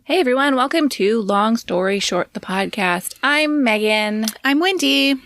Hey everyone, welcome to Long Story Short, the podcast. I'm Megan. I'm Wendy.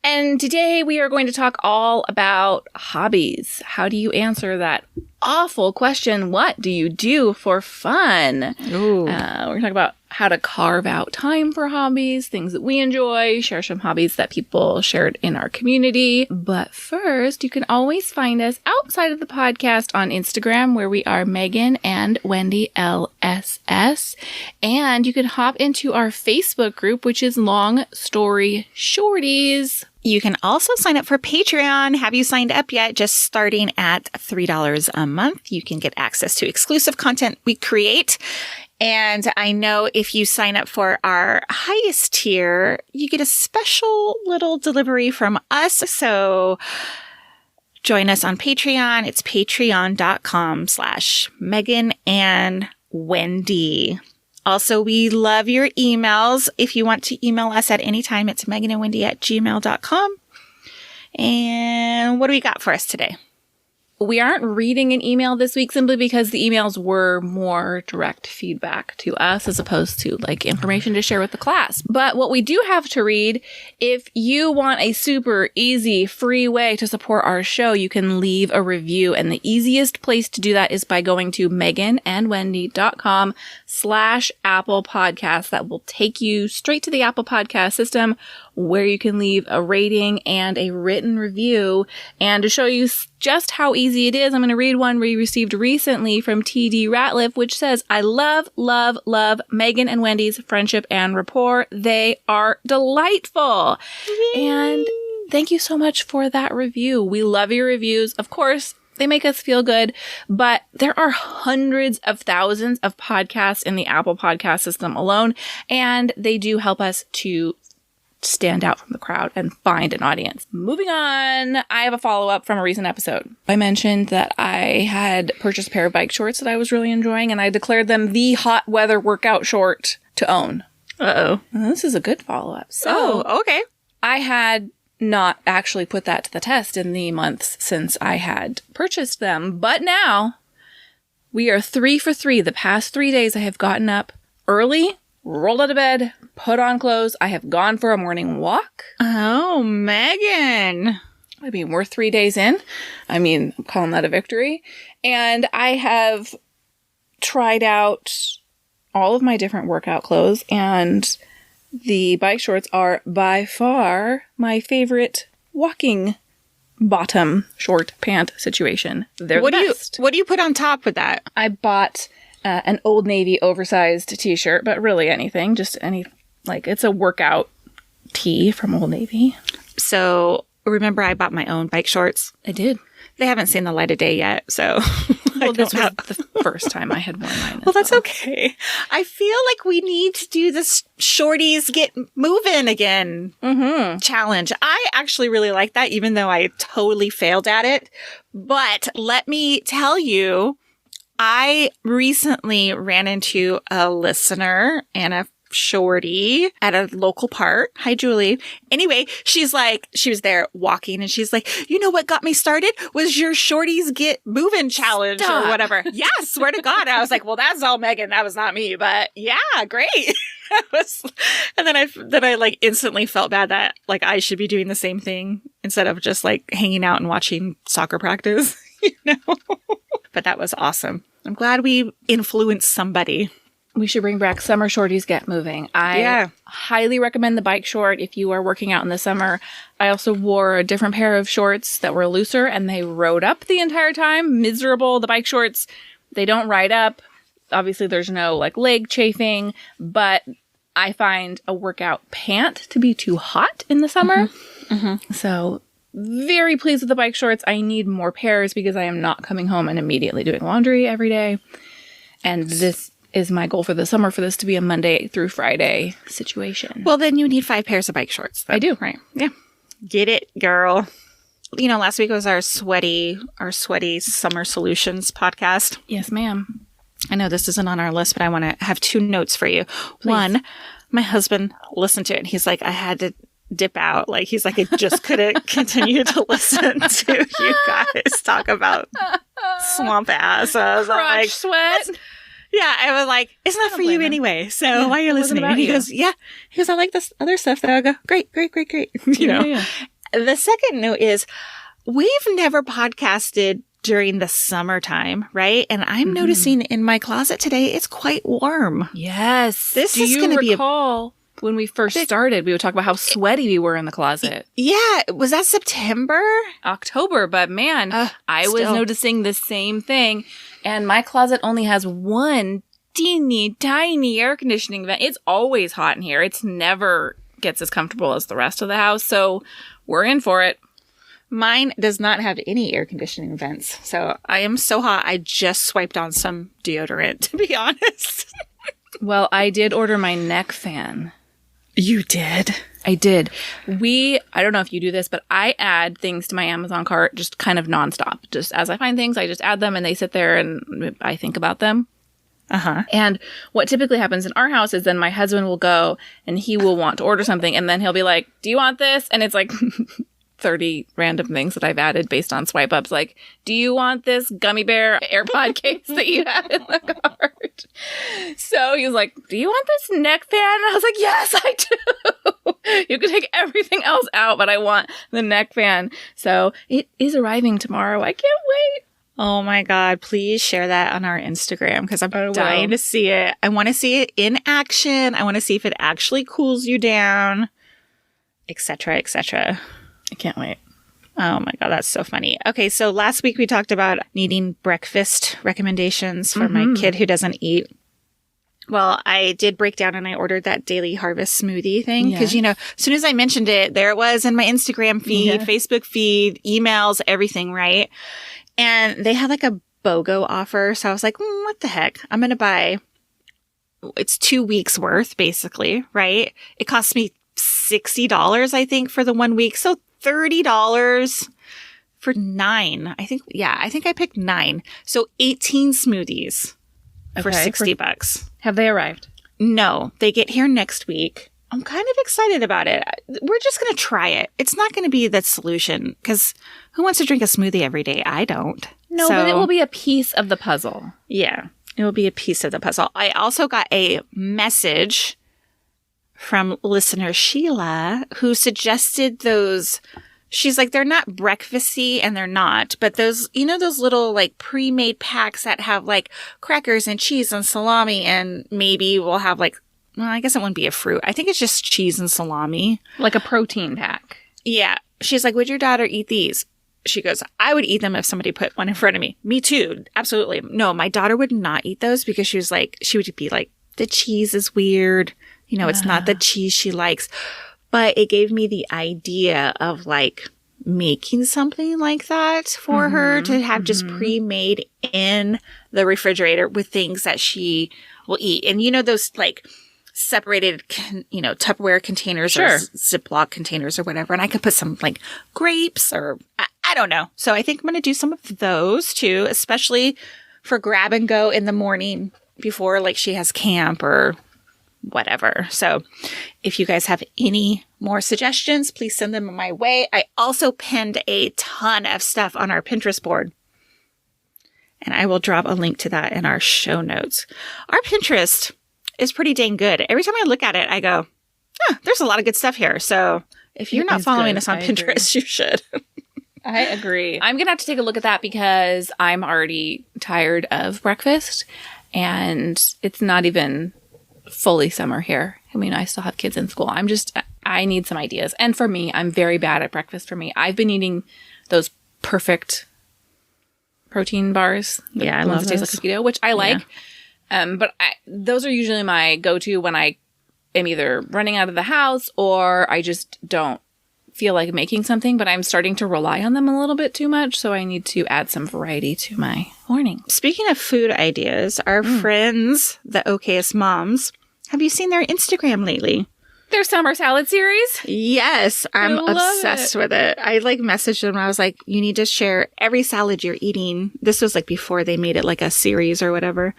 And today we are going to talk all about hobbies. How do you answer that awful question, what do you do for fun? Ooh. We're going to talk about how to carve out time for hobbies, things that we enjoy, share some hobbies that people shared in our community. But first, you can always find us outside of the podcast on Instagram, where we are Megan and Wendy LSS. And you can hop into our Facebook group, which is Long Story Shorties. You can also sign up for Patreon. Have you signed up yet? Just starting at $3 a month. You can get access to exclusive content we create. And I know if you sign up for our highest tier, you get a special little delivery from us. So join us on Patreon. It's patreon.com/Megan and Wendy. Also, we love your emails. If you want to email us at any time, it's meganandwendy@gmail.com. And what do we got for us today? We aren't reading an email this week simply because the emails were more direct feedback to us as opposed to like information to share with the class. But what we do have to read, if you want a super easy, free way to support our show, you can leave a review. And the easiest place to do that is by going to meganandwendy.com/Apple Podcast. That will take you straight to the Apple Podcast system where you can leave a rating and a written review. And to show you just how easy it is, I'm going to read one we received recently from TD Ratliff, which says, I love, love, love Megan and Wendy's friendship and rapport. They are delightful. Yay. And thank you so much for that review. We love your reviews. Of course, they make us feel good, but there are hundreds of thousands of podcasts in the Apple Podcast system alone, and they do help us to stand out from the crowd and find an audience. Moving on, I have a follow-up from a recent episode. I mentioned that I had purchased a pair of bike shorts that I was really enjoying, and I declared them the hot weather workout short to own. Uh-oh. And this is a good follow-up. So, okay. I had not actually put that to the test in the months since I had purchased them, but now we are 3 for 3. The past 3 days I have gotten up early, rolled out of bed, put on clothes. I have gone for a morning walk. Oh, Megan. I mean, we're 3 days in. I'm calling that a victory. And I have tried out all of my different workout clothes, and the bike shorts are by far my favorite walking bottom short pant situation. They're the best. What do you put on top with that? I bought an Old Navy oversized t-shirt, but really anything, just any, it's a workout tee from Old Navy. So remember I bought my own bike shorts? I did. They haven't seen the light of day yet, so. Well, this was the first time I had worn mine. Well, that's okay. I feel like we need to do this shorties get moving again challenge. I actually really like that, even though I totally failed at it. But let me tell you, I recently ran into a listener and a shorty at a local park. Hi, Julie. Anyway, she was there walking and she's like, you know what got me started was your shorties get moving challenge. Stop. Or whatever. Yeah, swear to God. I was like, well, that's all Megan. That was not me, but yeah, great. And then I instantly felt bad that I should be doing the same thing instead of just hanging out and watching soccer practice, But that was awesome. I'm glad we influenced somebody. We should bring back Summer Shorties Get Moving. I highly recommend the bike short if you are working out in the summer. I also wore a different pair of shorts that were looser, and they rode up the entire time. Miserable. The bike shorts, they don't ride up. Obviously, there's no leg chafing, but I find a workout pant to be too hot in the summer. So very pleased with the bike shorts. I need more pairs because I am not coming home and immediately doing laundry every day. And this is my goal for the summer, for this to be a Monday through Friday situation. Well, then you need 5 pairs of bike shorts. Then. I do. Right. Yeah. Get it, girl. Last week was our sweaty summer solutions podcast. Yes, ma'am. I know this isn't on our list, but I want to have 2 notes for you. Please. One, my husband listened to it and he's like, I had to dip out. He's like, I just couldn't continue to listen to you guys talk about swamp ass. So I was Crotch sweat. Yeah, I was like, it's not for you anyway. So why are you listening? And he you. goes, yeah. He goes, I like this other stuff. That I go, great. You know. Yeah. The second note is we've never podcasted during the summertime, right? And I'm noticing in my closet today, it's quite warm. Yes. This is going to be when we first started, we would talk about how sweaty we were in the closet. Yeah. Was that September? October. But man, I was noticing the same thing. And my closet only has one teeny tiny air conditioning vent. It's always hot in here. It's never gets as comfortable as the rest of the house. So we're in for it. Mine does not have any air conditioning vents. So I am so hot. I just swiped on some deodorant, to be honest. Well, I did order my neck fan. You did? I did. I don't know if you do this, but I add things to my Amazon cart just kind of nonstop. Just as I find things, I just add them and they sit there and I think about them. And what typically happens in our house is then my husband will go and he will want to order something and then he'll be like, do you want this? And it's like 30 random things that I've added based on swipe ups. Like, do you want this gummy bear AirPod case that you have in the cart? So he was like, do you want this neck fan? And I was like, yes, I do. You can take everything else out, but I want the neck fan. So it is arriving tomorrow. I can't wait. Oh my God. Please share that on our Instagram because I'm dying to see it. I want to see it in action. I want to see if it actually cools you down, etc., etc. I can't wait. Oh my God, that's so funny. Okay, so last week we talked about needing breakfast recommendations for my kid who doesn't eat. Well, I did break down and I ordered that Daily Harvest smoothie thing because, as soon as I mentioned it, there it was in my Instagram feed, Facebook feed, emails, everything, right? And they had like a BOGO offer. So I was like, what the heck? I'm going to buy, it's 2 weeks worth, basically, right? It cost me $60, I think, for the 1 week. So $30 for 9. I think I picked 9. So 18 smoothies for $60. Have they arrived? No, they get here next week. I'm kind of excited about it. We're just going to try it. It's not going to be the solution because who wants to drink a smoothie every day? I don't. No, but it will be a piece of the puzzle. Yeah, it will be a piece of the puzzle. I also got a message from listener Sheila who suggested those. She's like, they're not breakfasty and they're not, but those, those little like pre-made packs that have like crackers and cheese and salami and maybe we'll have like, well, I guess it wouldn't be a fruit. I think it's just cheese and salami. Like a protein pack. Yeah. She's like, would your daughter eat these? She goes, I would eat them if somebody put one in front of me. Me too. Absolutely. No, my daughter would not eat those because she would be like, the cheese is weird. It's not the cheese she likes. But it gave me the idea of like making something like that for her to have just pre-made in the refrigerator with things that she will eat. And those like separated, Tupperware containers or Ziploc containers or whatever. And I could put some like grapes or I don't know. So I think I'm going to do some of those too, especially for grab and go in the morning before like she has camp or whatever. So if you guys have any more suggestions, please send them my way. I also pinned a ton of stuff on our Pinterest board. And I will drop a link to that in our show notes. Our Pinterest is pretty dang good. Every time I look at it, I go, there's a lot of good stuff here. So if you're not following us on Pinterest, you should. I agree. I'm going to have to take a look at that because I'm already tired of breakfast and it's not even fully summer here. I mean, I still have kids in school. I need some ideas. And for me, I'm very bad at breakfast for me. I've been eating those perfect protein bars. Yeah, I love those. Taste like a keto, which I like. But those are usually my go-to when I am either running out of the house or I just don't feel like making something, but I'm starting to rely on them a little bit too much. So I need to add some variety to my morning. Speaking of food ideas, our friends, the OKS Moms, have you seen their Instagram lately? Their summer salad series? Yes, I'm obsessed with it. I like messaged them. I was like, you need to share every salad you're eating. This was like before they made it like a series or whatever.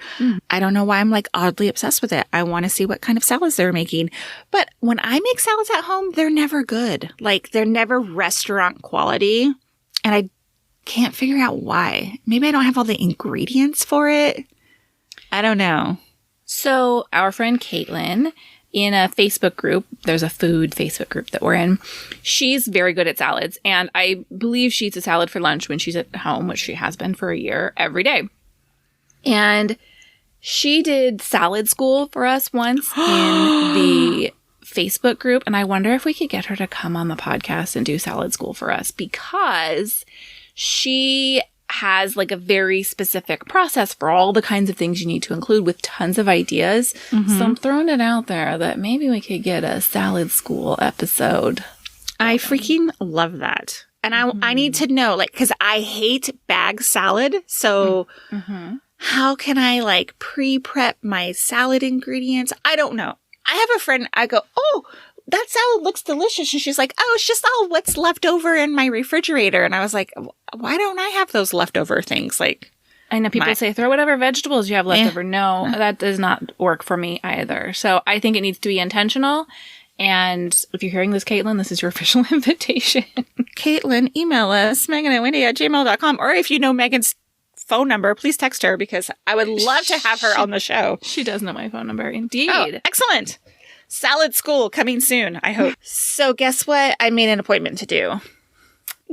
I don't know why I'm like oddly obsessed with it. I want to see what kind of salads they're making. But when I make salads at home, they're never good. Like they're never restaurant quality. And I can't figure out why. Maybe I don't have all the ingredients for it. I don't know. So our friend Caitlin, in a Facebook group, there's a food Facebook group that we're in. She's very good at salads, and I believe she eats a salad for lunch when she's at home, which she has been for a year, every day. And she did salad school for us once in the Facebook group, and I wonder if we could get her to come on the podcast and do salad school for us, because she has like a very specific process for all the kinds of things you need to include with tons of ideas. Mm-hmm. So I'm throwing it out there that maybe we could get a salad school episode. I freaking love that. And I need to know, like, because I hate bag salad. So how can I like pre-prep my salad ingredients? I don't know. I have a friend, I go, oh, that salad looks delicious. And she's like, oh, it's just all what's left over in my refrigerator. And I was like, why don't I have those leftover things? Like, I know people say throw whatever vegetables you have left over. No, that does not work for me either. So I think it needs to be intentional. And if you're hearing this, Caitlin, this is your official invitation. Caitlin, email us, megan@wendy@gmail.com. Or if you know Megan's phone number, please text her, because I would love to have her on the show. She does know my phone number. Indeed. Oh, excellent. Salad school coming soon, I hope. So guess what I made an appointment to do?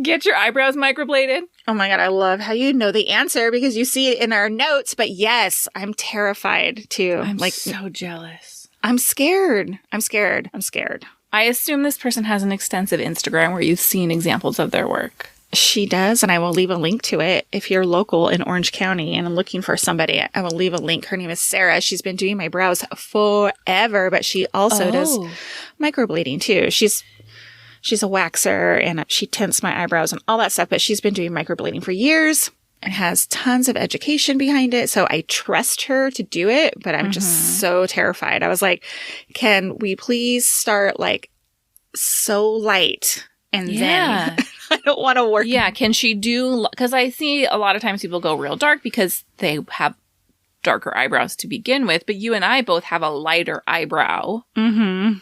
Get your eyebrows microbladed. Oh my God, I love how you know the answer because you see it in our notes. But yes, I'm terrified too. I'm like so jealous. I'm scared. I assume this person has an extensive Instagram where you've seen examples of their work. She does, and I will leave a link to it. If you're local in Orange County and I'm looking for somebody, I will leave a link. Her name is Sarah. She's been doing my brows forever, but she also does microblading too. She's a waxer, and she tints my eyebrows and all that stuff, but she's been doing microblading for years and has tons of education behind it. So I trust her to do it, but I'm just so terrified. I was like, can we please start like so light and then I don't want to work. Yeah. Can she do, because I see a lot of times people go real dark because they have darker eyebrows to begin with, but you and I both have a lighter eyebrow. Mm-hmm.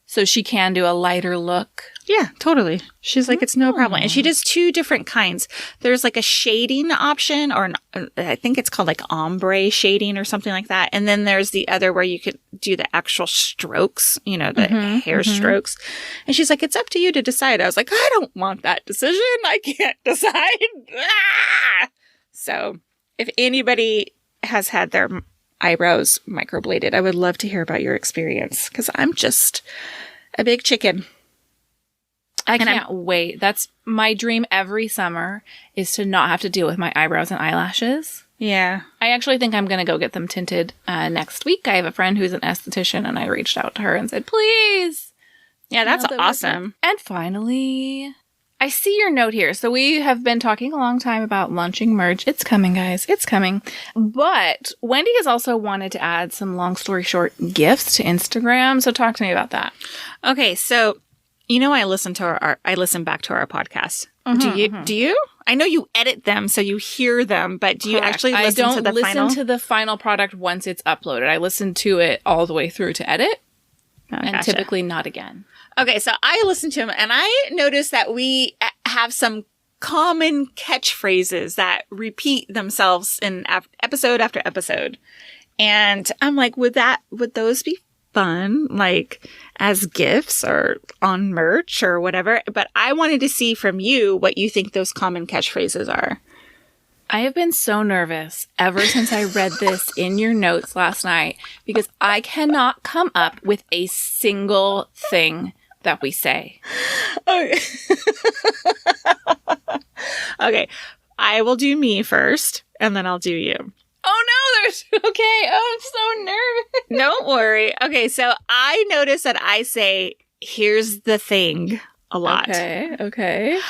So she can do a lighter look. Yeah, totally. She's like, it's no problem. And she does two different kinds. There's like a shading option, or I think it's called like ombre shading or something like that. And then there's the other where you could do the actual strokes, you know, the hair strokes. And she's like, it's up to you to decide. I was like, I don't want that decision. I can't decide. Ah! So if anybody has had their eyebrows microbladed, I would love to hear about your experience, because I'm just a big chicken. I can't wait. That's my dream every summer, is to not have to deal with my eyebrows and eyelashes. Yeah. I actually think I'm going to go get them tinted next week. I have a friend who's an esthetician, and I reached out to her and said, please. Yeah, that's awesome. And finally, I see your note here. So we have been talking a long time about launching merch. It's coming, guys. It's coming. But Wendy has also wanted to add some, long story short, gifts to Instagram. So talk to me about that. Okay, so you know, I listen back to our podcast. Do you? I know you edit them, so you hear them, but do you actually listen to the final? I don't listen to the final product once it's uploaded. I listen to it all the way through to edit, and typically not again. Okay, so I listen to them, and I noticed that we have some common catchphrases that repeat themselves in episode after episode. And I'm like, would those be fun, like as gifts or on merch or whatever? But I wanted to see from you what you think those common catchphrases are. I have been so nervous ever since I read this in your notes last night, because I cannot come up with a single thing that we say. Okay. Okay. I will do me first, and then I'll do you. Oh no, okay. Oh, I'm so nervous. Don't worry. Okay, so I notice that I say, here's the thing, a lot. Okay.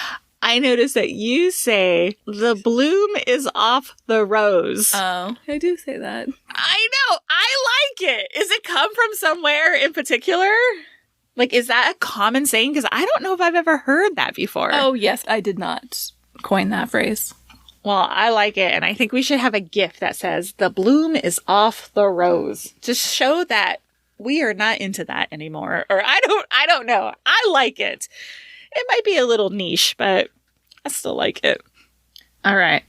I notice that you say, the bloom is off the rose. Oh, I do say that. I know. I like it. Does it come from somewhere in particular? Like, is that a common saying? Because I don't know if I've ever heard that before. Oh, yes. I did not coin that phrase. Well, I like it, and I think we should have a gift that says, the bloom is off the rose. Just show that we are not into that anymore. Or I don't know. I like it. It might be a little niche, but I still like it. All right.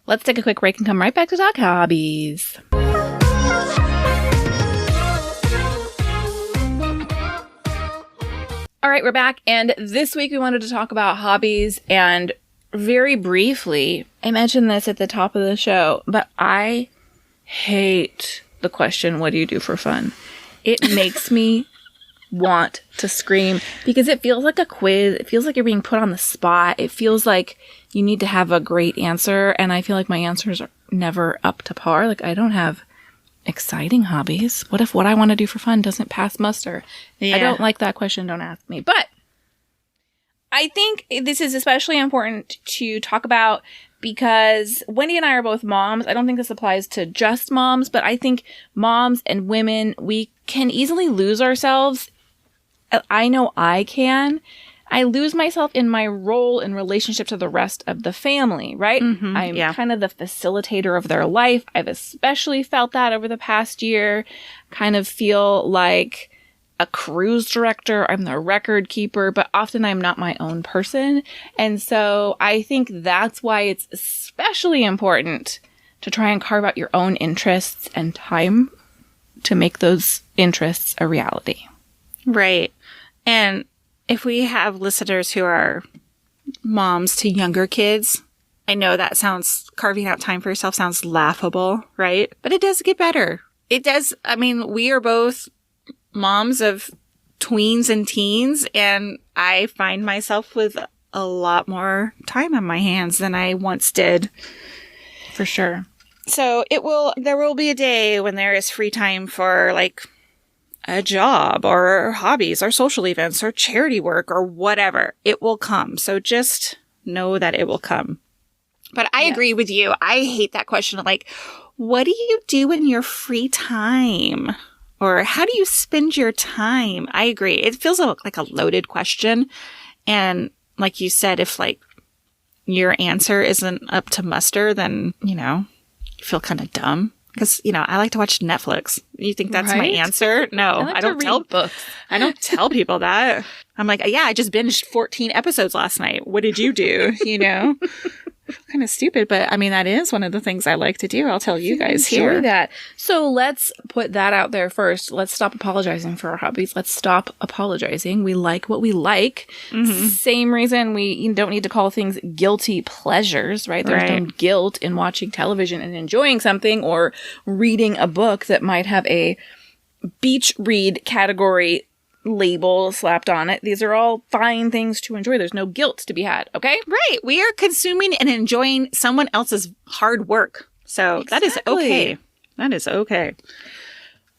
Let's take a quick break and come right back to talk hobbies. All right, we're back. And this week we wanted to talk about hobbies. And very briefly, I mentioned this at the top of the show, but I hate the question, what do you do for fun? It makes me want to scream because it feels like a quiz. It feels like you're being put on the spot. It feels like you need to have a great answer. And I feel like my answers are never up to par. Like, I don't have exciting hobbies. What if what I want to do for fun doesn't pass muster? Yeah. I don't like that question. Don't ask me. But I think this is especially important to talk about because Wendy and I are both moms. I don't think this applies to just moms, but I think moms and women, we can easily lose ourselves. I know I can. I lose myself in my role in relationship to the rest of the family, right? Mm-hmm, I'm kind of the facilitator of their life. I've especially felt that over the past year. Kind of feel like a cruise director. I'm the record keeper, but often I'm not my own person. And so I think that's why it's especially important to try and carve out your own interests and time to make those interests a reality. Right. And if we have listeners who are moms to younger kids, I know that sounds, carving out time for yourself sounds laughable, right? But it does get better. It does. I mean, we are both moms of tweens and teens, and I find myself with a lot more time on my hands than I once did. For sure. So there will be a day when there is free time for like a job or hobbies or social events or charity work or whatever. It will come. So just know that it will come. But I agree with you. I hate that question of like, what do you do in your free time? Or how do you spend your time? I agree. It feels like a loaded question. And like you said, if like your answer isn't up to muster, then, you feel kind of dumb. Because, I like to watch Netflix. You think that's my answer? No, I don't tell books. I don't tell people that. I'm like, yeah, I just binged 14 episodes last night. What did you do? Kind of stupid, but I mean, that is one of the things I like to do. I'll tell you guys here. That. So let's put that out there first. Let's stop apologizing for our hobbies. Let's stop apologizing. We like what we like. Mm-hmm. Same reason we don't need to call things guilty pleasures, right? There's no guilt in watching television and enjoying something or reading a book that might have a beach read category label slapped on it. These are all fine things to enjoy. There's no guilt to be had, okay? Right. We are consuming and enjoying someone else's hard work. So That is okay. That is okay.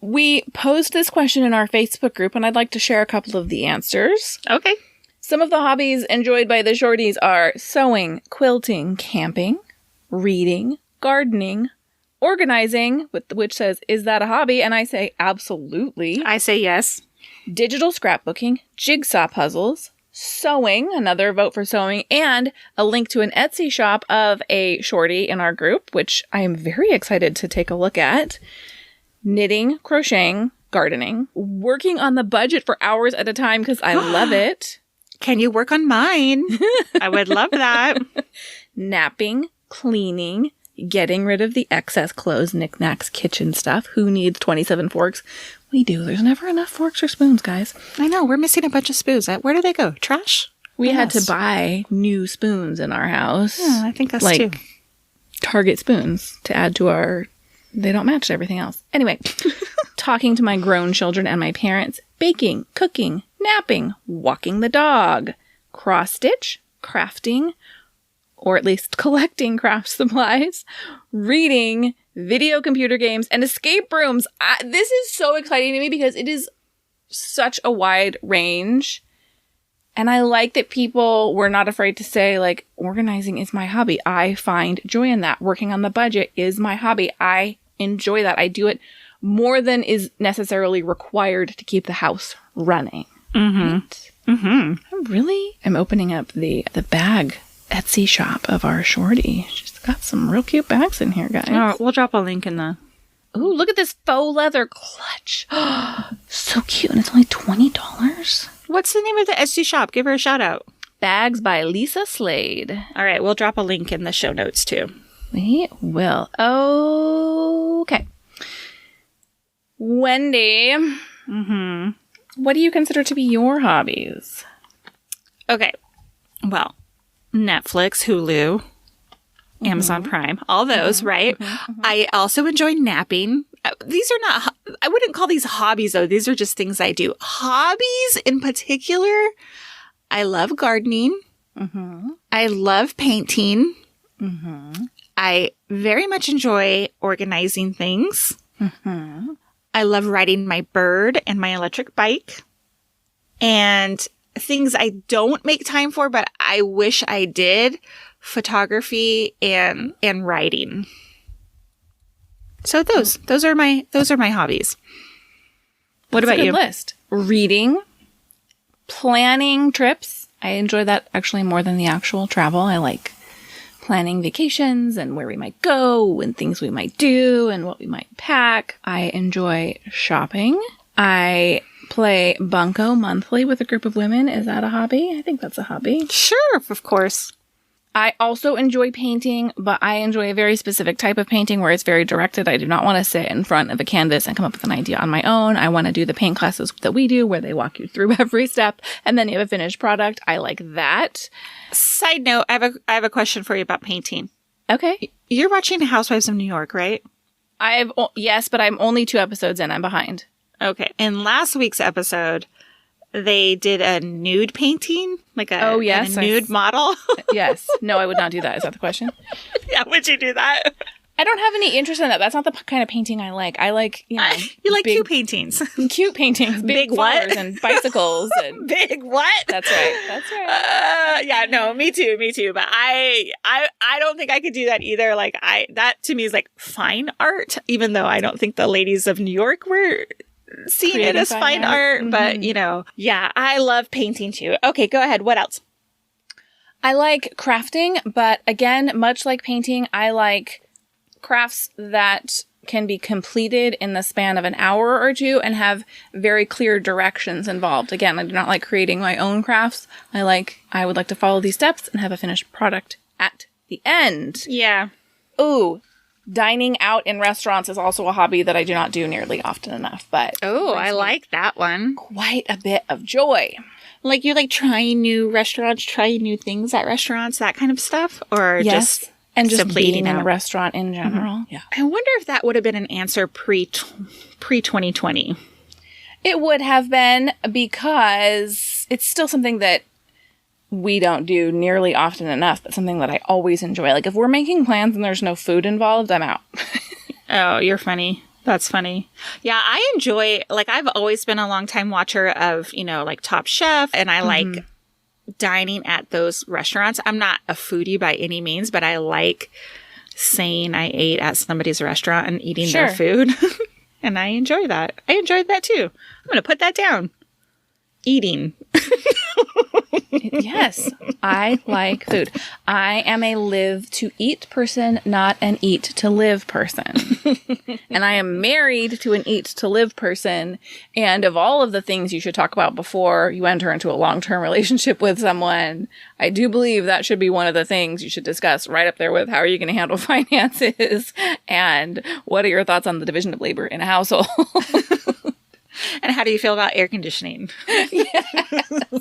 We posed this question in our Facebook group, and I'd like to share a couple of the answers. Okay. Some of the hobbies enjoyed by the shorties are sewing, quilting, camping, reading, gardening, organizing, which says, is that a hobby? And I say, absolutely. I say yes. Digital scrapbooking, jigsaw puzzles, sewing, another vote for sewing, and a link to an Etsy shop of a shorty in our group, which I am very excited to take a look at. Knitting, crocheting, gardening, working on the budget for hours at a time because I love it. Can you work on mine? I would love that. Napping, cleaning, getting rid of the excess clothes, knickknacks, kitchen stuff. Who needs 27 forks? We do. There's never enough forks or spoons, guys. I know. We're missing a bunch of spoons. Where do they go? Trash? We had to buy new spoons in our house. Yeah, I think that's too. Target spoons to add to our... They don't match everything else. Anyway, talking to my grown children and my parents, baking, cooking, napping, walking the dog, cross-stitch, crafting, or at least collecting craft supplies, reading, video computer games, and escape rooms. This is so exciting to me because it is such a wide range. And I like that people were not afraid to say, like, organizing is my hobby. I find joy in that. Working on the budget is my hobby. I enjoy that. I do it more than is necessarily required to keep the house running. Mm-hmm. Right? Mm-hmm. I'm opening up the bag Etsy shop of our shorty. She's got some real cute bags in here, guys. Oh, we'll drop a link in the... Ooh, look at this faux leather clutch. So cute. And it's only $20. What's the name of the Etsy shop? Give her a shout out. Bags by Lisa Slade. All right. We'll drop a link in the show notes too. We will. Okay. Wendy. Mm-hmm. What do you consider to be your hobbies? Okay. Well, Netflix, Hulu, Amazon Prime, all those, right? I also enjoy napping. These are not, I wouldn't call these hobbies though. These are just things I do. Hobbies in particular, I love gardening. I love painting. I very much enjoy organizing things. I love riding my bird and my electric bike. And things I don't make time for, but I wish I did, photography and writing. So those are my hobbies. What That's about a you? good list. Reading, planning trips. I enjoy that actually more than the actual travel. I like planning vacations and where we might go and things we might do and what we might pack. I enjoy shopping. I play bunco monthly with a group of women. Is that a hobby? I think that's a hobby. Sure, of course. I also enjoy painting, but I enjoy a very specific type of painting where it's very directed. I do not want to sit in front of a canvas and come up with an idea on my own. I want to do the paint classes that we do where they walk you through every step and then you have a finished product. I like that. Side note, I have a question for you about painting. Okay. You're watching Housewives of New York, right? Yes, but I'm only 2 episodes in. I'm behind. Okay. In last week's episode, they did a nude painting, like a nude model. Yes. No, I would not do that. Is that the question? Yeah, would you do that? I don't have any interest in that. That's not the kind of painting I like. I like, you like cute paintings. Cute paintings. Big flowers what? And bicycles. And big what? That's right. Yeah, no, me too. But I don't think I could do that either. Like that to me is like fine art, even though I don't think the ladies of New York were seeing it as fine art. But yeah, I love painting too. Okay, go ahead. What else? I like crafting, but again, much like painting, I like crafts that can be completed in the span of an hour or two and have very clear directions involved. Again, I do not like creating my own crafts. I would like to follow these steps and have a finished product at the end. Yeah. Ooh, dining out in restaurants is also a hobby that I do not do nearly often enough, but I like that one. Quite a bit of joy. Like you like trying new restaurants, trying new things at restaurants, that kind of stuff? Or yes. And just being in a restaurant in general. Yeah. I wonder if that would have been an answer pre-2020. It would have been, because it's still something that we don't do nearly often enough, but something that I always enjoy. Like if we're making plans and there's no food involved, I'm out. Oh, you're funny. That's funny. Yeah, I enjoy, like I've always been a long time watcher of, like Top Chef, and I like dining at those restaurants. I'm not a foodie by any means, but I like saying I ate at somebody's restaurant and eating their food. And I enjoy that. I enjoyed that too. I'm going to put that down. Eating. Yes, I like food. I am a live to eat person, not an eat to live person. And I am married to an eat to live person. And of all of the things you should talk about before you enter into a long-term relationship with someone, I do believe that should be one of the things you should discuss, right up there with how are you going to handle finances and what are your thoughts on the division of labor in a household. And how do you feel about air conditioning? Yes.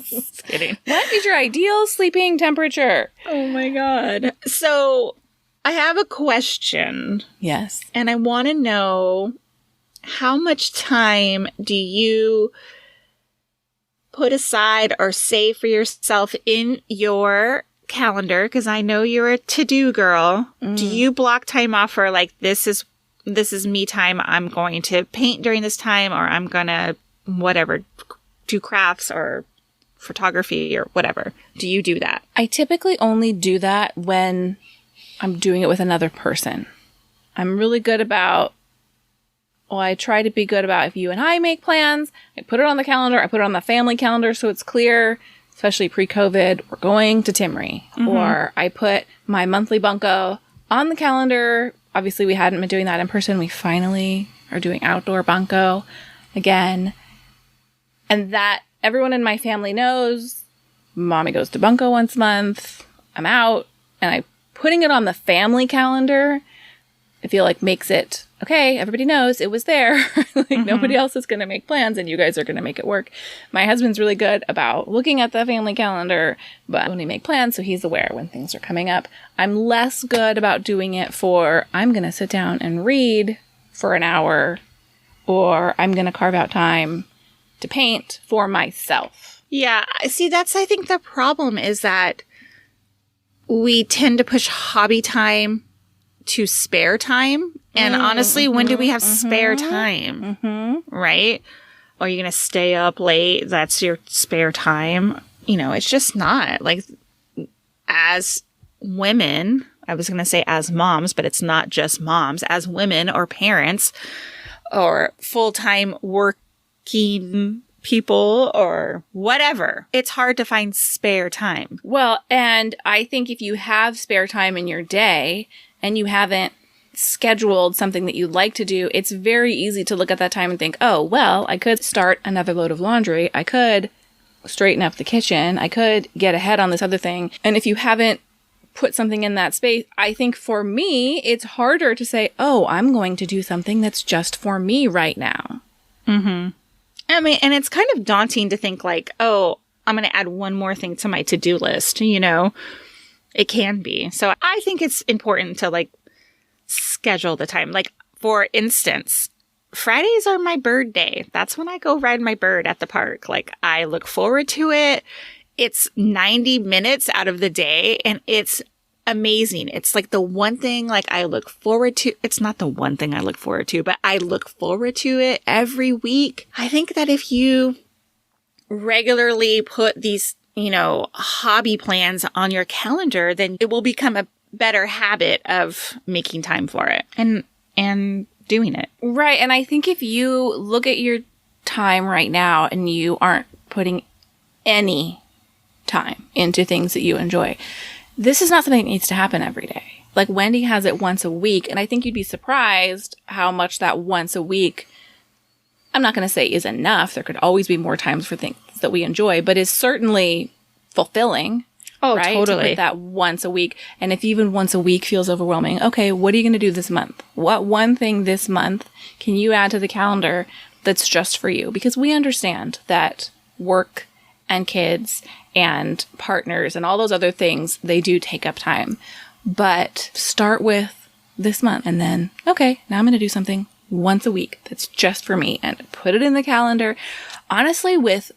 Just kidding. What is your ideal sleeping temperature? Oh my God. So I have a question. Yes. And I want to know, how much time do you put aside or save for yourself in your calendar? Because I know you're a to-do girl. Do you block time off for like, this is me time. I'm going to paint during this time, or I'm going to do crafts or photography or whatever. Do you do that? I typically only do that when I'm doing it with another person. I'm really good about, I try to be good about if you and I make plans, I put it on the calendar, I put it on the family calendar so it's clear, especially pre-COVID, we're going to Timmery. Or I put my monthly bunko on the calendar. Obviously, we hadn't been doing that in person. We finally are doing outdoor bunko again. And that everyone in my family knows. Mommy goes to bunko once a month. I'm out. And I putting it on the family calendar, I feel like makes it, okay, everybody knows it was there. Like nobody else is going to make plans and you guys are going to make it work. My husband's really good about looking at the family calendar, but when we make plans, so he's aware when things are coming up. I'm less good about doing it for, I'm going to sit down and read for an hour, or I'm going to carve out time to paint for myself. Yeah. See, that's, I think the problem is that we tend to push hobby time to spare time. And honestly, when do we have spare time? Right? Or you're going to stay up late. That's your spare time. You know, it's just not. Like, as women, I was going to say as moms, but it's not just moms. As women or parents or full-time working people or whatever, it's hard to find spare time. Well, and I think if you have spare time in your day and you haven't scheduled something that you'd like to do, it's very easy to look at that time and think, oh, well, I could start another load of laundry. I could straighten up the kitchen. I could get ahead on this other thing. And if you haven't put something in that space, I think for me, it's harder to say, oh, I'm going to do something that's just for me right now. I mean, and it's kind of daunting to think like, oh, I'm going to add one more thing to my to-do list, you know? It can be. So I think it's important to like schedule the time. Like, for instance, Fridays are my bird day. That's when I go ride my bird at the park. Like, I look forward to it. It's 90 minutes out of the day and it's amazing. It's like the one thing like I look forward to. It's not the one thing I look forward to, but I look forward to it every week. I think that if you regularly put these, you know, hobby plans on your calendar, then it will become a better habit of making time for it and doing it. Right. And I think if you look at your time right now and you aren't putting any time into things that you enjoy, this is not something that needs to happen every day. Like, Wendy has it once a week, and I think you'd be surprised how much that once a week, I'm not going to say is enough. There could always be more times for things that we enjoy, but is certainly fulfilling. Oh, right? totally. To put that once a week. And if even once a week feels overwhelming, okay, what are you going to do this month? What one thing this month can you add to the calendar that's just for you? Because we understand that work and kids and partners and all those other things, they do take up time. But start with this month and then, okay, now I'm going to do something once a week that's just for me and put it in the calendar. Honestly, with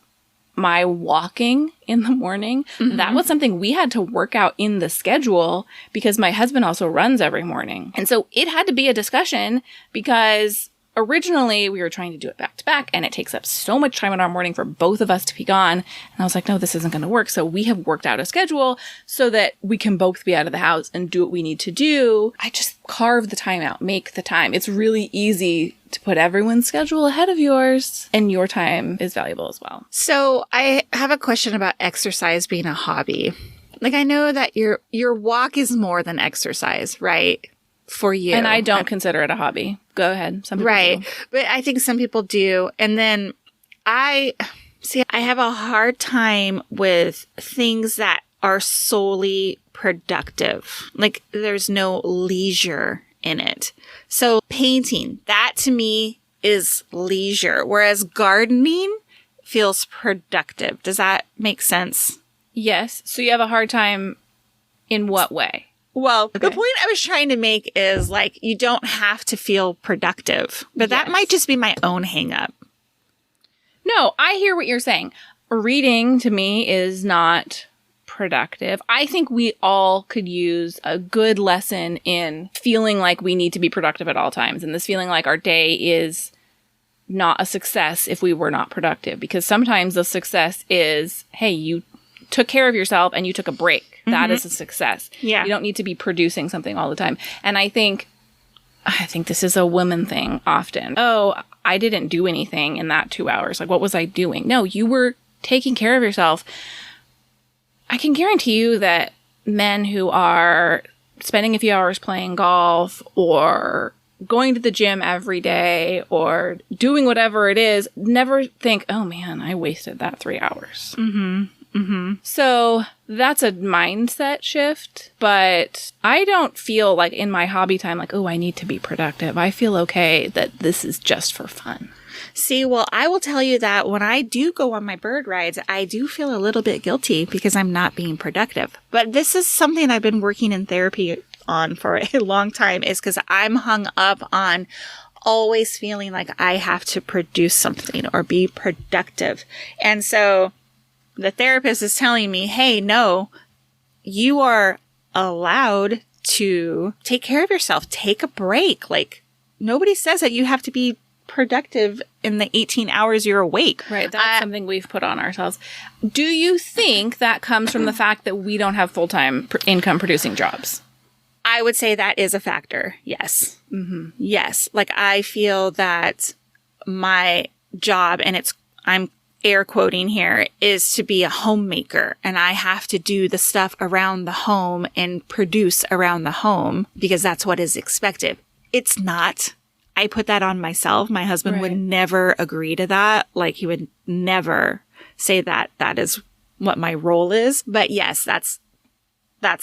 my walking in the morning, that was something we had to work out in the schedule because my husband also runs every morning. And so it had to be a discussion because originally we were trying to do it back to back and it takes up so much time in our morning for both of us to be gone. And I was like, no, this isn't going to work. So we have worked out a schedule so that we can both be out of the house and do what we need to do. I just carve the time out, make the time. It's really easy to put everyone's schedule ahead of yours, and your time is valuable as well. So I have a question about exercise being a hobby. Like, I know that your walk is more than exercise, right? For you. And I don't consider it a hobby. Go ahead. Some people do. But I think some people do. And then I have a hard time with things that are solely productive. Like, there's no leisure in it. So painting, that to me is leisure, whereas gardening feels productive. Does that make sense? Yes. So you have a hard time in what way? Well, The point I was trying to make is, like, you don't have to feel productive, but that might just be my own hang up. No, I hear what you're saying. Reading to me is not productive. I think we all could use a good lesson in feeling like we need to be productive at all times, and this feeling like our day is not a success if we were not productive, because sometimes the success is, hey, you took care of yourself and you took a break. That is a success. Yeah. You don't need to be producing something all the time. And I think this is a woman thing often. Oh, I didn't do anything in that 2 hours. Like, what was I doing? No, you were taking care of yourself. I can guarantee you that men who are spending a few hours playing golf or going to the gym every day or doing whatever it is never think, oh man, I wasted that 3 hours. So that's a mindset shift, but I don't feel like in my hobby time, like, oh, I need to be productive. I feel okay that this is just for fun. See, well, I will tell you that when I do go on my bird rides, I do feel a little bit guilty because I'm not being productive. But this is something I've been working in therapy on for a long time, is because I'm hung up on always feeling like I have to produce something or be productive. And so the therapist is telling me, hey, no, you are allowed to take care of yourself. Take a break. Like, nobody says that you have to be productive in the 18 hours you're awake. Right. That's something we've put on ourselves. Do you think that comes from the fact that we don't have full-time income producing jobs? I would say that is a factor. Yes. Mm-hmm. Yes. Like, I feel that my job, and I'm air quoting here, is to be a homemaker, and I have to do the stuff around the home and produce around the home because that's what is expected. It's not. I put that on myself. My husband would never agree to that. Like, he would never say that that is what my role is. But yes, that's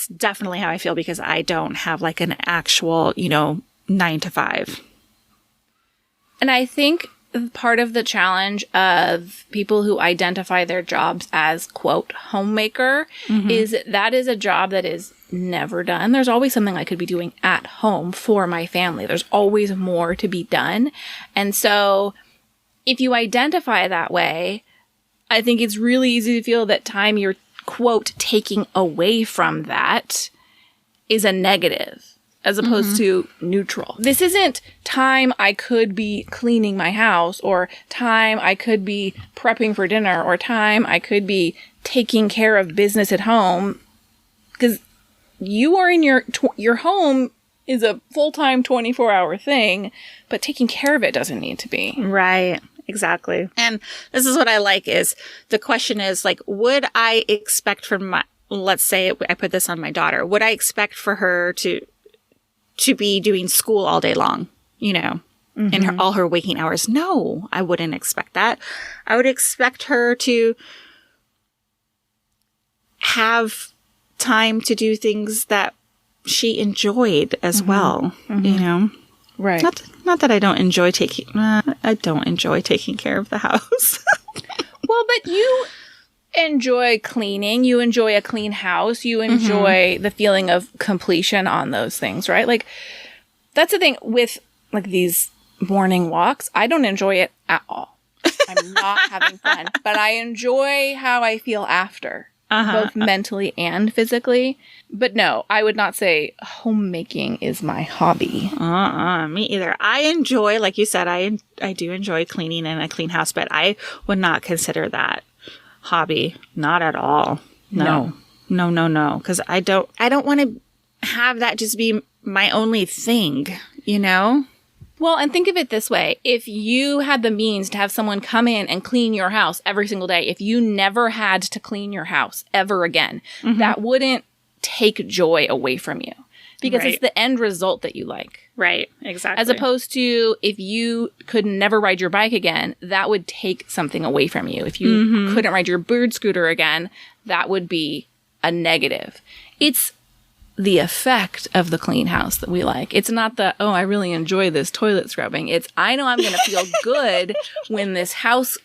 definitely how I feel because I don't have like an actual, 9 to 5. And I think part of the challenge of people who identify their jobs as, quote, homemaker is that is a job that is never done. There's always something I could be doing at home for my family. There's always more to be done. And so if you identify that way, I think it's really easy to feel that time you're, quote, taking away from that is a negative as opposed to neutral. This isn't time I could be cleaning my house, or time I could be prepping for dinner, or time I could be taking care of business at home, because you are in your home is a full-time 24-hour thing, but taking care of it doesn't need to be. Right. Exactly. And this is what I like is the question is like, would I expect from let's say I put this on my daughter, would I expect for her to be doing school all day long, in all her waking hours? No, I wouldn't expect that. I would expect her to have time to do things that she enjoyed as well, Right. Not that I don't enjoy I don't enjoy taking care of the house. Well, but you enjoy cleaning. You enjoy a clean house. You enjoy the feeling of completion on those things, right? Like, that's the thing with like these morning walks. I don't enjoy it at all. I'm not having fun, but I enjoy how I feel after, both mentally and physically. But no, I would not say homemaking is my hobby. Me either. I enjoy, like you said, I do enjoy cleaning in a clean house, but I would not consider that hobby. Not at all. No. Because I don't want to have that just be my only thing, Well, and think of it this way. If you had the means to have someone come in and clean your house every single day, if you never had to clean your house ever again, that wouldn't take joy away from you because it's the end result that you like. Right. Exactly. As opposed to if you could never ride your bike again, that would take something away from you. If you couldn't ride your bird scooter again, that would be a negative. It's the effect of the clean house that we like. It's not the, oh, I really enjoy this toilet scrubbing. It's, I know I'm going to feel good when this house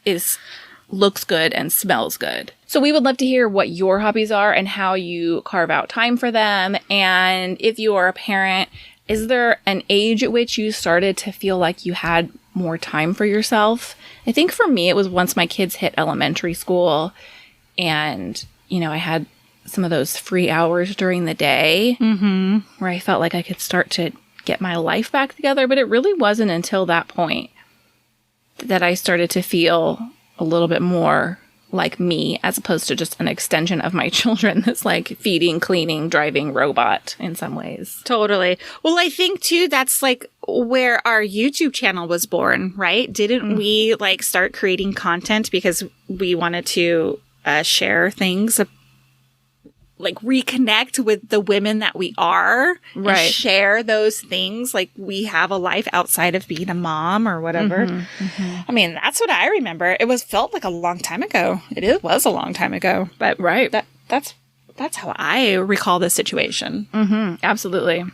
looks good and smells good. So we would love to hear what your hobbies are and how you carve out time for them. And if you are a parent, is there an age at which you started to feel like you had more time for yourself? I think for me, it was once my kids hit elementary school and, I had some of those free hours during the day where I felt like I could start to get my life back together. But it really wasn't until that point that I started to feel a little bit more like me as opposed to just an extension of my children that's like feeding, cleaning, driving robot in some ways. Totally. Well, I think too, that's like where our YouTube channel was born, right? Didn't we like start creating content because we wanted to share things like reconnect with the women that we are and share those things. Like we have a life outside of being a mom or whatever. I mean, that's what I remember. It felt like a long time ago. Was a long time ago, but that's how I recall this situation. Absolutely.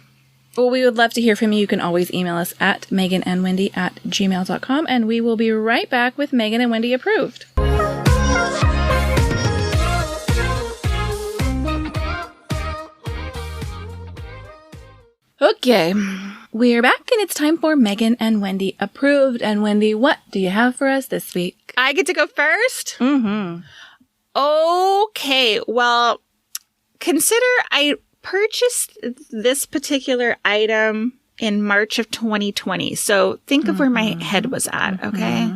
Well, we would love to hear from you. You can always email us at meganandwendy@gmail.com, and we will be right back with Megan and Wendy Approved. Okay, we're back, and it's time for Megan and Wendy Approved. And Wendy, what do you have for us this week? I get to go first? Okay, well, consider I purchased this particular item in March of 2020. So think of where my head was at, okay?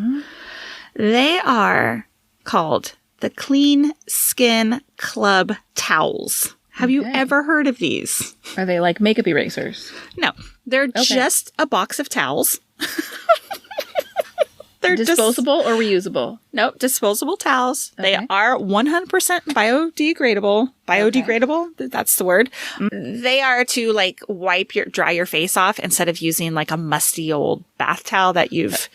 They are called the Clean Skin Club Towels. Have you ever heard of these? Are they like makeup erasers? No, they're just a box of towels. They're disposable or reusable? Nope, disposable towels. Okay. They are 100% biodegradable. Biodegradable, that's the word. They are to like dry your face off instead of using like a musty old bath towel that you've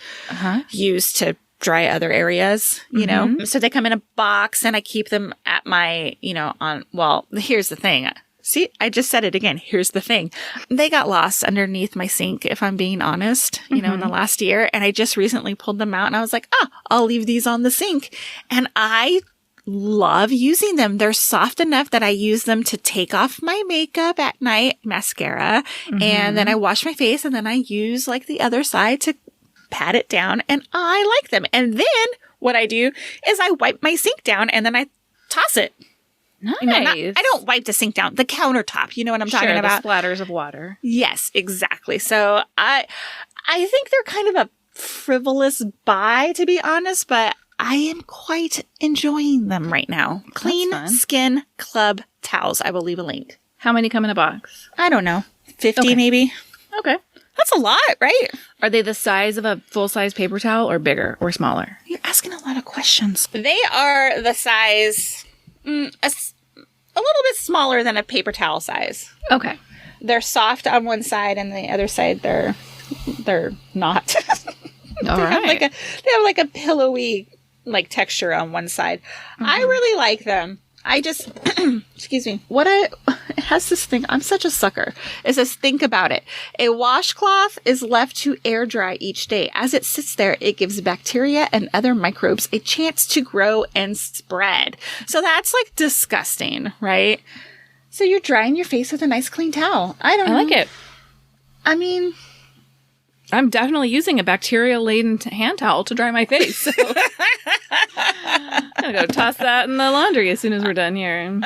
used to dry other areas, you know? So they come in a box and I keep them at my, here's the thing. See, I just said it again. Here's the thing. They got lost underneath my sink, if I'm being honest, in the last year. And I just recently pulled them out and I was like, I'll leave these on the sink. And I love using them. They're soft enough that I use them to take off my makeup at night, mascara. And then I wash my face and then I use like the other side to pat it down. And I like them. And then what I do is I wipe my sink down and then I toss it. Nice. I don't wipe the sink down, the countertop. You know what I'm talking about? The splatters of water. Yes, exactly. So I think they're kind of a frivolous buy, to be honest, but I am quite enjoying them right now. Clean Skin Club Towels. I will leave a link. How many come in a box? I don't know. 50 maybe. Okay. That's a lot, right? Are they the size of a full-size paper towel or bigger or smaller? You're asking a lot of questions. They are the size... a little bit smaller than a paper towel size. Okay. They're soft on one side and the other side they're not. All right. They have like a pillowy like texture on one side. I really like them. I just excuse me. It has this thing. I'm such a sucker. It says, think about it. A washcloth is left to air dry each day. As it sits there, it gives bacteria and other microbes a chance to grow and spread. So that's like disgusting, right? So you're drying your face with a nice clean towel. I like it. I mean, I'm definitely using a bacteria-laden hand towel to dry my face. So. I'm going to go toss that in the laundry as soon as we're done here.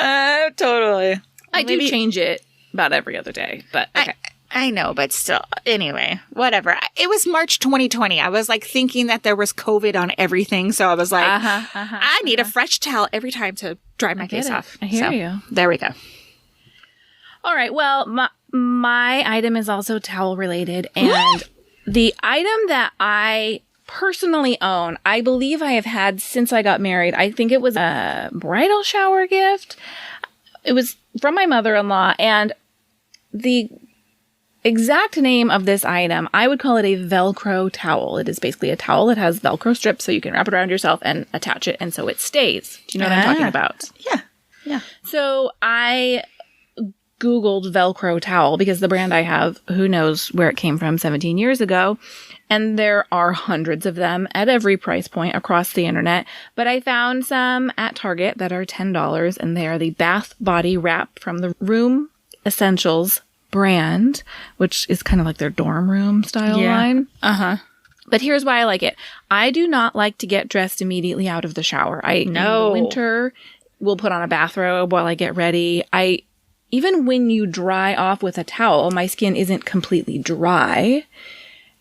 Totally. I do change it about every other day, but okay. I know, but still. Anyway, whatever. It was March 2020. I was like thinking that there was COVID on everything. So I was like, I need a fresh towel every time to dry my face off. I hear you. There we go. All right. Well, my item is also towel related. And the item that I personally own, I believe I have had since I got married. I think it was a bridal shower gift. It was from my mother-in-law, and the exact name of this item, I would call it a Velcro towel. It is basically a towel that has Velcro strips so you can wrap it around yourself and attach it, and so it stays. Do you know what I'm talking about? Yeah. So I Googled Velcro towel because the brand I have, who knows where it came from 17 years ago. And there are hundreds of them at every price point across the internet. But I found some at Target that are $10, and they are the Bath Body Wrap from the Room Essentials brand, which is kind of like their dorm room style line. But here's why I like it. I do not like to get dressed immediately out of the shower. In the winter, will put on a bathrobe while I get ready. Even when you dry off with a towel, my skin isn't completely dry.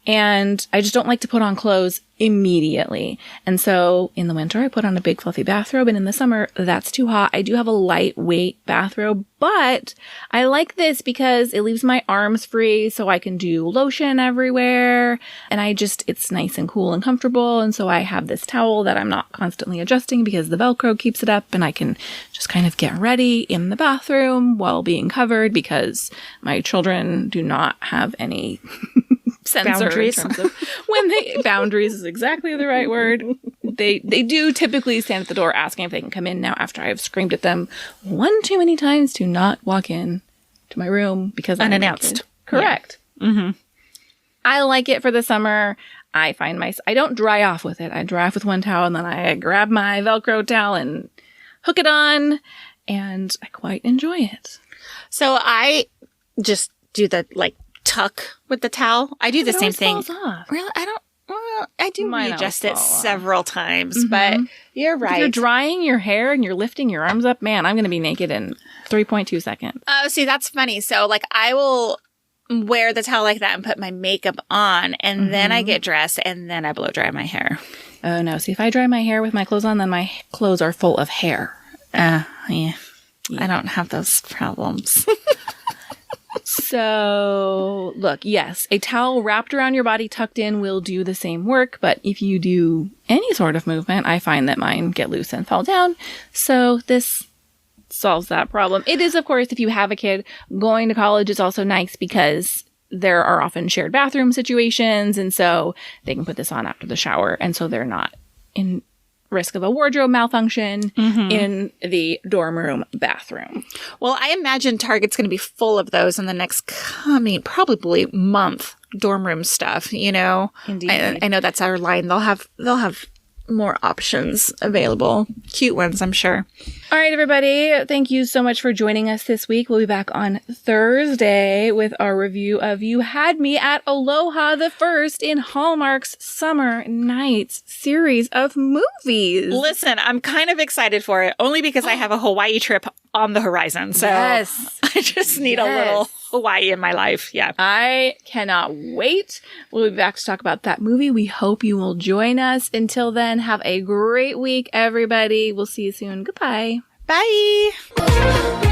And I just don't like to put on clothes immediately. And so in the winter, I put on a big fluffy bathrobe. And in the summer, that's too hot. I do have a lightweight bathrobe, but I like this because it leaves my arms free so I can do lotion everywhere. And it's nice and cool and comfortable. And so I have this towel that I'm not constantly adjusting because the Velcro keeps it up, and I can just kind of get ready in the bathroom while being covered because my children do not have any sensor boundaries. In terms of boundaries is exactly the right word. They do typically stand at the door asking if they can come in now after I've screamed at them one too many times to not walk in to my room because unannounced. Correct. Yeah. Mm-hmm. I like it for the summer. I don't dry off with it. I dry off with one towel and then I grab my Velcro towel and hook it on, and I quite enjoy it. So I just do the tuck with the towel. I do the same thing. Falls off. Really? I do Mine readjust always it fall off. several times, but you're right. If you're drying your hair and you're lifting your arms up, man, I'm going to be naked in 3.2 seconds. Oh, see, that's funny. So I will wear the towel like that and put my makeup on, and then I get dressed, and then I blow dry my hair. Oh, no. See, if I dry my hair with my clothes on, then my clothes are full of hair. Yeah. I don't have those problems. So, look, yes, a towel wrapped around your body tucked in will do the same work, but if you do any sort of movement, I find that mine get loose and fall down. So this solves that problem. It is, of course, if you have a kid, going to college is also nice because there are often shared bathroom situations, and so they can put this on after the shower, and so they're not in risk of a wardrobe malfunction in the dorm room bathroom. Well, I imagine Target's going to be full of those in the next coming probably month. Dorm room stuff, Indeed. I know that's our line. They'll have more options available. Cute ones, I'm sure. All right, everybody. Thank you so much for joining us this week. We'll be back on Thursday with our review of You Had Me at Aloha, the first in Hallmark's Summer Nights series of movies. Listen, I'm kind of excited for it, only because I have a Hawaii trip on the horizon. So Yes. I just need a little Hawaii in my life. Yeah. I cannot wait. We'll be back to talk about that movie. We hope you will join us. Until then, have a great week, everybody. We'll see you soon. Goodbye. Bye.